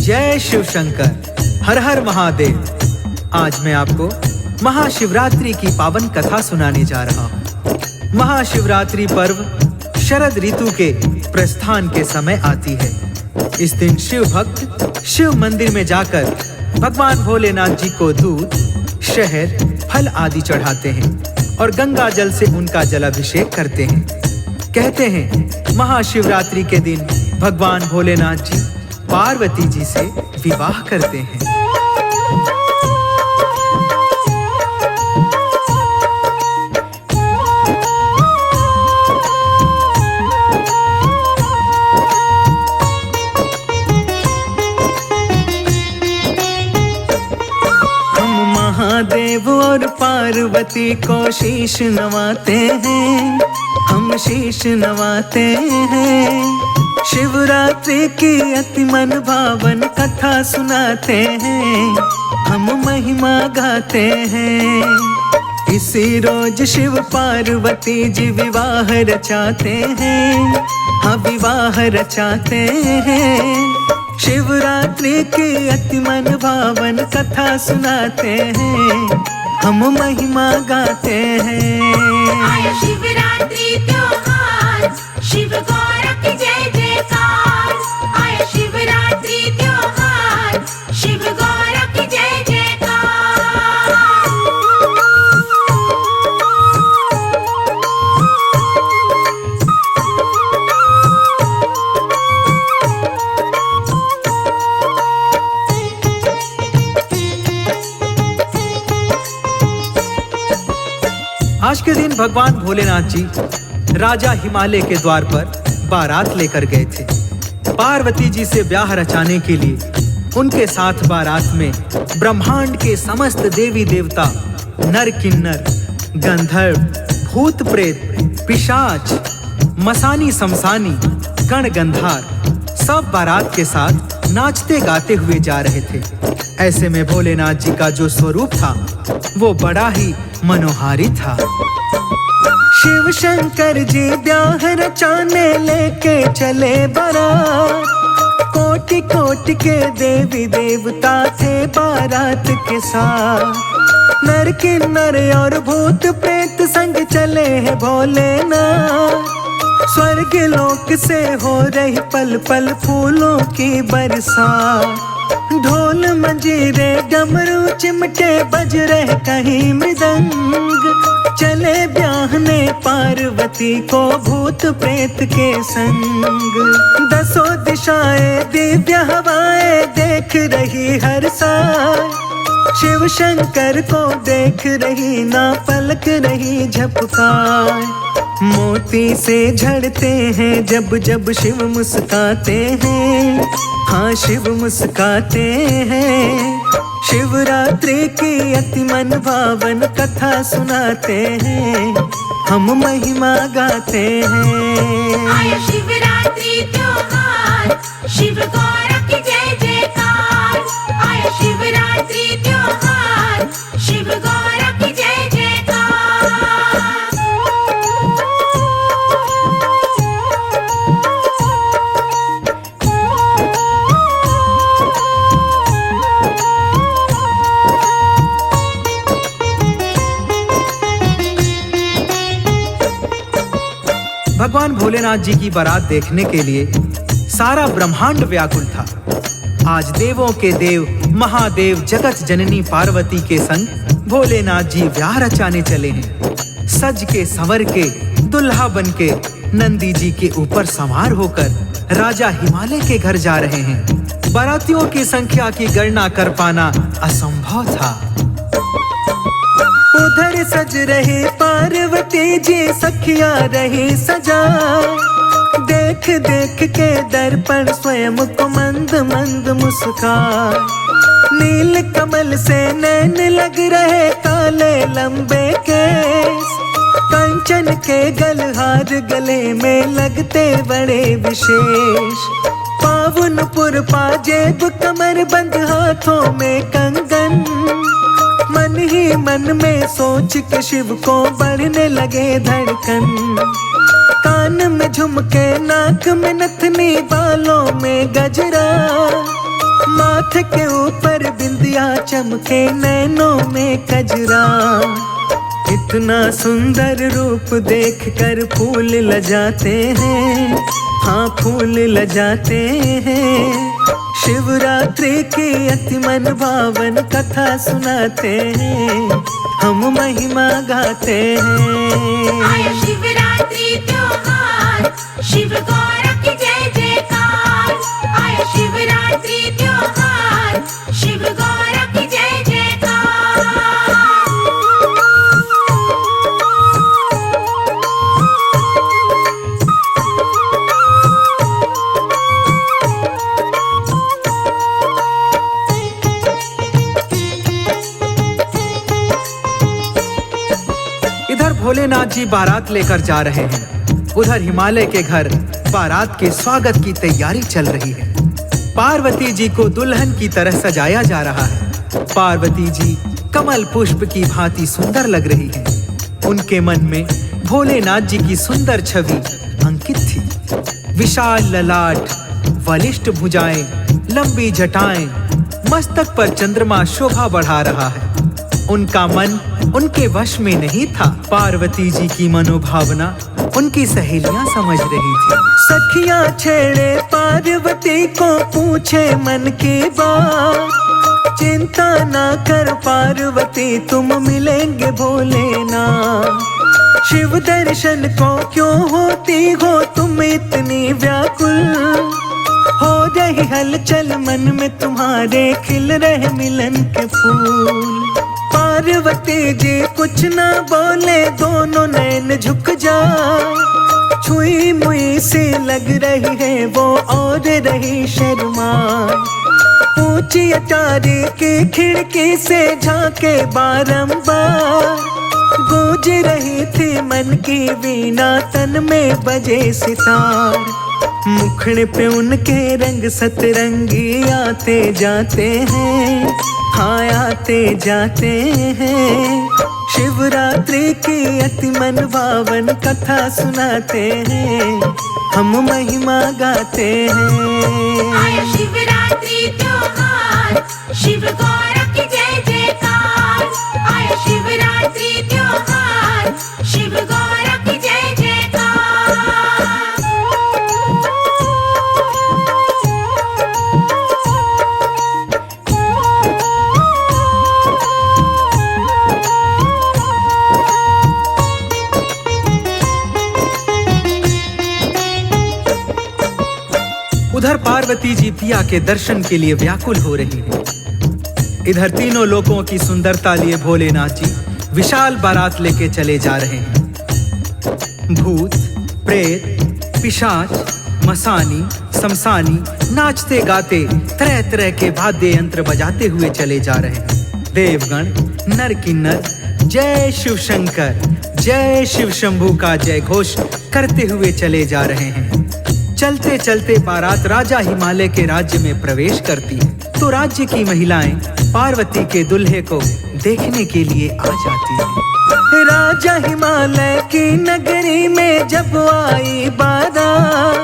जय शिव शंकर, हर हर महादेव। आज मैं आपको महाशिवरात्रि की पावन कथा सुनाने जा रहा हूँ। महाशिवरात्रि पर्व शरद ऋतु के प्रस्थान के समय आती है। इस दिन शिव भक्त शिव मंदिर में जाकर भगवान भोलेनाथ जी को दूध, शहद, फल आदि चढ़ाते हैं और गंगा जल से उनका जलाभिषेक करते हैं। कहते हैं महाशिवरात्रि के दिन भगवान भोलेनाथ जी पार्वती जी से विवाह करते हैं। हम महादेव और पार्वती को शीश नवाते हैं, हम शीश नवाते हैं। शिवरात्रि की अति मन भावन कथा सुनाते हैं, हम महिमा गाते हैं। इसी रोज शिव पार्वती जी विवाह रचाते हैं, हाँ विवाह रचाते हैं। शिवरात्रि की अति मन भावन कथा सुनाते हैं, हम महिमा गाते हैं। आया शिवरात्रि त्योहार, शिव गौर की जय जयकार। आया शिवरात्रि त्योहार, शिव गौर की जय जयकार। आज के दिन भगवान भोलेनाथ जी राजा हिमालय के द्वार पर बारात लेकर गए थे। पार्वती जी से ब्याह रचाने के लिए उनके साथ बारात में ब्रह्मांड के समस्त देवी देवता, नर किन्नर, गंधर्व, भूत प्रेत, पिशाच, मसानी समसानी, गण गंधार सब बारात के साथ नाचते गाते हुए जा रहे थे। ऐसे में भोलेनाथ जी का जो स्वरूप था वो बड़ा ही मनोहारी था। शिव शंकर जी ब्याह रचाने लेके चले बारात। कोटि कोटि के देवी देवता थे बारात के साथ। नर किन्नर और भूत प्रेत संग चले हैं भोलेनाथ। स्वर्ग लोक से हो रही पल पल फूलों की बरसात। ढोल मंजीरे डमरू चिमटे बज रहे कहीं मृदंग। चले ब्याहने पार्वती को भूत प्रेत के संग। दसों दिशाएं दिव्य हवाएं देख रही हर साल। शिव शंकर को देख रही ना पलक रही झपकार। मोती से झड़ते हैं जब जब शिव मुस्काते हैं, हाँ शिव मुस्काते हैं। शिवरात्रि की अति मन भावन कथा सुनाते हैं, हम महिमा गाते हैं। आया शिवरात्रि त्योहार, शिव गौर की जय जयकार। आया शिवरात्रि त्योहार, शिव गौर की जय जयकार। भगवान भोलेनाथ जी की बारात देखने के लिए सारा ब्रह्मांड व्याकुल था। आज देवों के देव महादेव जगत जननी पार्वती के संग भोलेनाथ जी ब्याह रचाने चले हैं। सज के संवर के दुल्हा बन के नंदी जी के ऊपर सवार होकर राजा हिमालय के घर जा रहे हैं। बारातियों की संख्या की गणना कर पाना असंभव था। उधर सज रहे पार्वती जी सखिया रही सजा। देख देख के दर्पण स्वयं को मंद मंद मुस्कान। नील कमल से नैन लग रहे काले लंबे केस। कंचन के गलहार गले में लगते बड़े विशेष। पावनपुर पाजेब कमर बंद हाथों में कंगन। मन ही मन में सोच के शिव को बढ़ने लगे धड़कन। कान में झुमके, नाक में नथनी, बालों में गजरा। के ऊपर बिंदिया चमके, नैनों में कजरा। इतना सुंदर रूप देखकर फूल लजाते हैं, हाँ फूल लजाते हैं। शिवरात्रि की अति मन भावन कथा सुनाते हैं, हम महिमा गाते हैं। आया शिवरात्रि त्योहार, शिव गौर की जय जयकार। आया शिवरात्रि त्योहार, शिव गौर की जय जयकार। इधर भोलेनाथ जी बारात लेकर जा रहे हैं, उधर हिमालय के घर बारात के स्वागत की तैयारी चल रही है। पार्वती जी को दुल्हन की तरह सजाया जा रहा है। पार्वती जी कमल पुष्प की भांति सुंदर लग रही है। उनके मन में भोलेनाथ जी की सुंदर छवि अंकित थी। विशाल ललाट, बलिष्ठ भुजाएं, लंबी जटाएं, मस्तक पर चंद्रमा शोभा बढ़ा रहा है। उनका मन उनके वश में नहीं था। पार्वती जी की मनोभावना उनकी सहेलियां समझ रही थी। सखियां छेड़े पार्वती को, पूछे मन की बात। चिंता ना कर पार्वती, तुम मिलेंगे भोलेनाथ। शिव दर्शन को क्यों होती हो तुम इतनी व्याकुल। हो रही हलचल मन में तुम्हारे, खिल रहे मिलन के फूल। पार्वती जी कुछ ना बोले, दोनों नैन झुक जाए। छुई मुई सी लग रही है वो, और रही शर्माए। ऊंची अटारी की खिड़की से झांके बारंबार। गूंज रही थी मन की वीणा, तन में बजे सितार। मुखड़े पे उनके रंग सतरंगी आते जाते हैं, हाँ आते जाते हैं। शिवरात्रि की अति मन भावन कथा सुनाते हैं, हम महिमा गाते हैं। आया शिवरात्रि त्योहार, शिव गौर की जय जयकार। आया शिवरात्रि त्योहार, शिव गौर की जय जयकार। उधर पार्वती जी पिया के दर्शन के लिए व्याकुल हो रही है। इधर तीनों लोकों की सुंदरता लिए भोलेनाथ जी विशाल बारात लेके चले जा रहे हैं। भूत, प्रेत, पिशाच, मसानी, शमशानी नाचते गाते तरह तरह के वाद्य यंत्र बजाते हुए चले जा रहे हैं। देवगण, नर किन्नर जय शिव शंकर, जय शिव शंभू का जय घोष करते हुए चले जा रहे हैं। चलते चलते बारात राजा हिमालय के राज्य में प्रवेश करती है, तो राज्य की महिलाएं पार्वती के दुल्हे को देखने के लिए आ जाती हैं। राजा हिमालय की नगरी में जब आई बारात,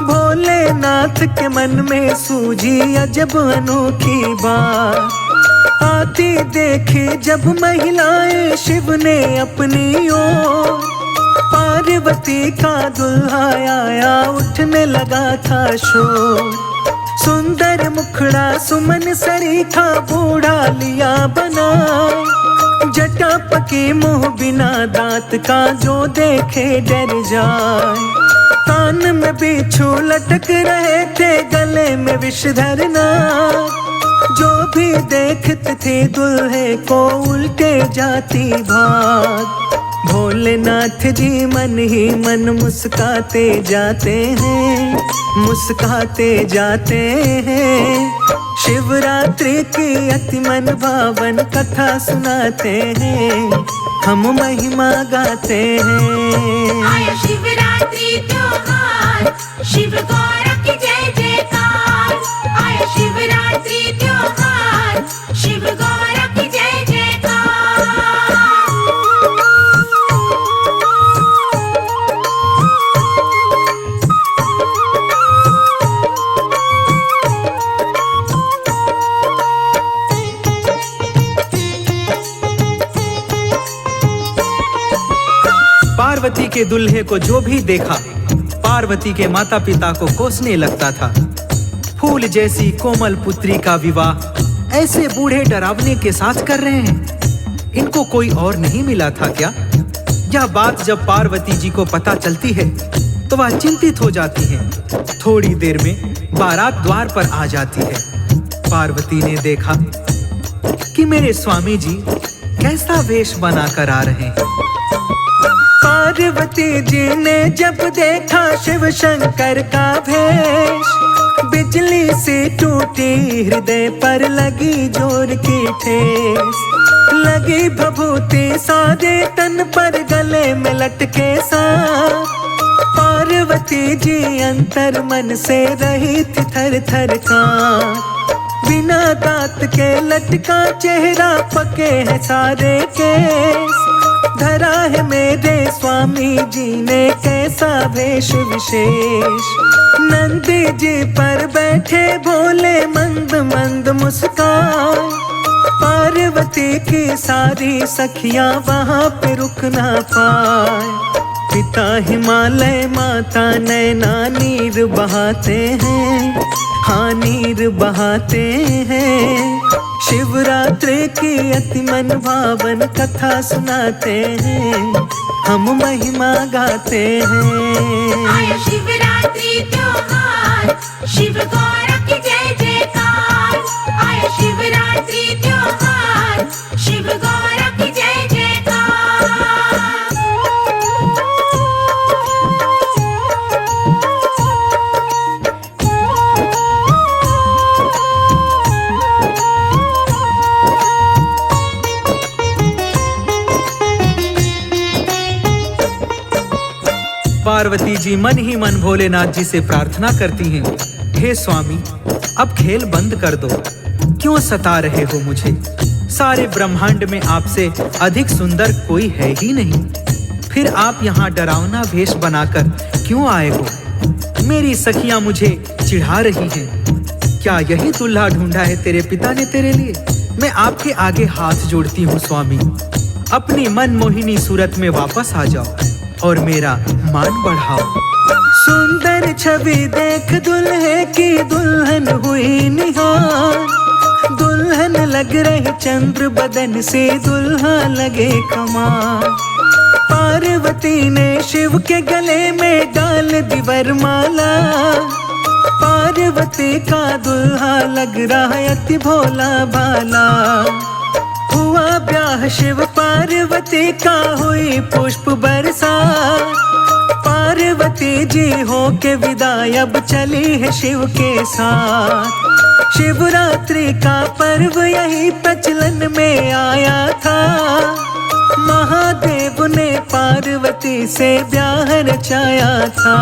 भोलेनाथ के मन में सूझी अजब अनोखी बात। आती देखी जब महिलाएं शिव ने अपनी ओर, पार्वती का दुल्हा आया उठने लगा था शोर। सुंदर मुखड़ा सुमन सरीखा बूढ़ा लिया बना, जटा पकी मुंह बिना दांत का जो देखे डर जाए। कान में बिच्छू लटक रहे थे, गले में विषधरना, जो भी देखते थे दुल्हे को उल्टे जाती भाग। भोलेनाथ जी मन ही मन मुस्काते जाते हैं, मुस्काते जाते हैं। शिवरात्रि की अति मन भावन कथा सुनाते हैं, हम महिमा गाते हैं। आया शिवरात्रि त्योहार, शिव गौर की जय जयकार। आया शिवरात्रि त्योहार, शिव गौर की जय जयकार। पार्वती के दुल्हे को जो भी देखा, पार्वती के माता पिता को कोसने लगता था। फूल जैसी कोमल पुत्री का विवाह ऐसे बूढ़े डरावने के साथ कर रहे हैं। इनको कोई और नहीं मिला था क्या? यह बात जब पार्वती जी को पता चलती है तो वह चिंतित हो जाती हैं। थोड़ी देर में बारात द्वार पर आ जाती है। पार्वती ने देखा कि मेरे स्वामी जी कैसा वेश बनाकर आ रहे हैं। पार्वती जी ने जब देखा शिव शंकर का भेष, बिजली से टूटी हृदय पर लगी जोर की ठेस। लगी भभूति सारे तन पर गले में लटके सांप। पार्वती जी अंतर मन से रही थी थर थर कांप। बिना दांत के लटका चेहरा, पके हैं सारे केस। धरा है मेरे स्वामी जी ने कैसा वेश विशेष। नंदी जी पर बैठे भोले मंद मंद मुस्कान। पार्वती की सारी सखियां वहां पे रुक ना पाए। पिता हिमालय माता नैना नीर बहाते हैं, हाँ नीर बहाते हैं। शिवरात्रि की अति मन भावन कथा सुनाते हैं, हम महिमा गाते हैं। आया शिवरात्रि त्योहार, शिव गौर की जय जयकार। आया शिवरात्रि त्योहार, शिव गौर की जय जयकार। पार्वती जी मन ही मन भोलेनाथ जी से प्रार्थना करती हैं, हे स्वामी, अब खेल बंद कर दो। क्यों सता रहे हो मुझे? सारे ब्रह्मांड में आपसे अधिक सुंदर कोई है ही नहीं। फिर आप यहाँ डरावना वेश बनाकर क्यों आए हो? मेरी सखियां मुझे चिढ़ा रही हैं। क्या यही दूल्हा ढूंढा है तेरे पिता ने तेरे लिए? मैं आपके आगे हाथ जोड़ती हूँ स्वामी, अपनी मनमोहिनी सूरत में वापस आ जाओ और मेरा मान बढ़ाओ। सुंदर छवि देख दुल्हे की दुल्हन हुई निहार। दुल्हन लग रही चंद्र बदन से दुल्हा लगे कमाल। पार्वती ने शिव के गले में डाल दी वरमाला। पार्वती का दुल्हा लग रहा है अति भोला भाला। हुआ ब्याह शिव पार्वती का, हुई पुष्प बरसा। पार्वती जी हो के विदाई अब चली है शिव के साथ। शिवरात्रि का पर्व यही प्रचलन में आया था। महादेव ने पार्वती से ब्याह रचाया था।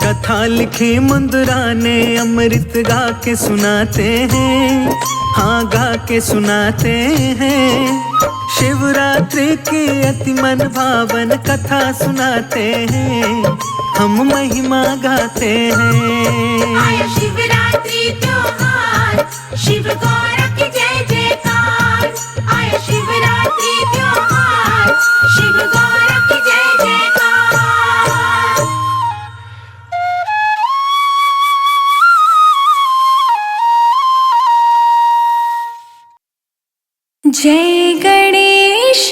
कथा लिखी मुंदरा ने अमृत गा के सुनाते हैं, हाँ गा के सुनाते हैं। शिवरात्रि की अति मन भावन कथा सुनाते हैं, हम महिमा गाते हैं। आया शिवरात्रि त्योहार, शिव गौर की जय जयकार। आया शिवरात्रि त्योहार, शिव गौर की जय जयकार। जय गणेश